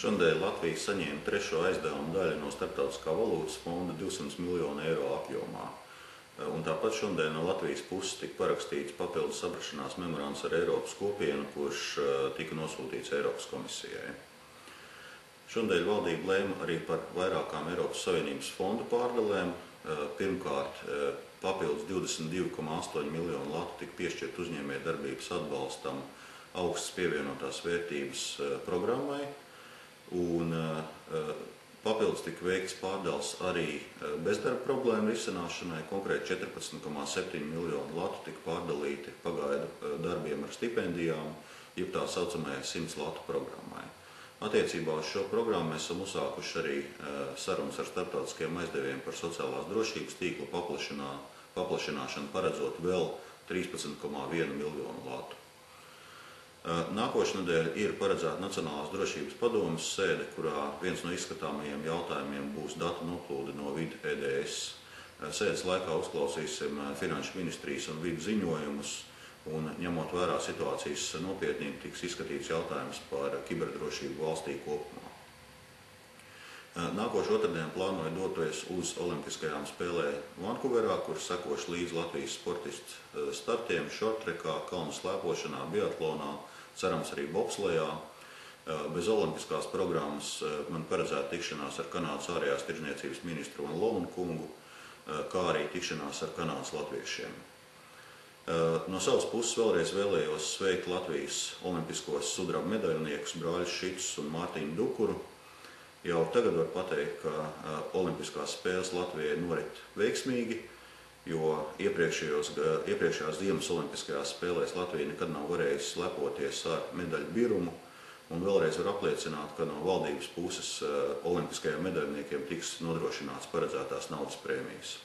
Šonadēļ Latvija saņēma trešo aizdevumu daļu no Starptautiskā valūtas fonda 200 miljonu eiro apjomā. Un tāpat šodien no Latvijas puses tika parakstīts papildus saprašanās memorands ar Eiropas kopienu, kurš tika nosūtīts Eiropas komisijai. Šodien valdība lēma arī par vairākām Eiropas Savienības fondu pārdalēm. Pirmkārt, papildus 22,8 miljonu latu tika piešķirt uzņēmējdarbības atbalstam augstas pievienotās vērtības programmai, un papildus tika veikts pārdals arī bezdarba problēmu risināšanai. Konkrēti 14,7 miljonu latu tika pārdalīti pagaidu darbiem ar stipendijām, jeb tā saucamajai 100 latu programmai. Attiecībā uz šo programmu mēs esam uzsākuši arī sarunas ar starptautiskiem aizdevējiem par sociālās drošības tīkla paplašināšanu, paredzot vēl 13,1 miljonu latu. Nākošnedēļ ir paredzēta Nacionālās drošības padomes sēde, kurā viens no izskatāmajiem jautājumiem būs datu noplūde no vidu EDS. Sēdes laikā uzklausīsim Finanšu ministrijas un vidu ziņojumus, un ņemot vērā situācijas nopietnību, tiks izskatīts jautājums par kiberdrošību valstī kopumā. Nākošu otrdien plānoju doties uz Olimpiskajām spēlēm Vankuverā, kur sekošu līdz Latvijas sportistu startiem šortrekā, kalnu slēpošanā, biatlonā, cerams arī bobslejā. Bez olimpiskās programmas man paredzēta tikšanās ar Kanādas ārējās tirdzniecības ministru un Lounu kungu, kā arī tikšanās ar Kanādas latviešiem. No savas puses vēlreiz vēlējos sveikt Latvijas olimpiskos sudraba medaļniekus brāļus Šitus un Mārtiņu Dukuru. Jau tagad var pateikt, ka olimpiskās spēles Latvijai norit veiksmīgi, jo iepriekšējās ziemas olimpiskajās spēlēs Latvija nekad nav varējusi lepoties ar medaļu birumu, un vēlreiz var apliecināt, ka no valdības puses olimpiskajiem medaļniekiem tiks nodrošināts paredzētās naudas prēmijas.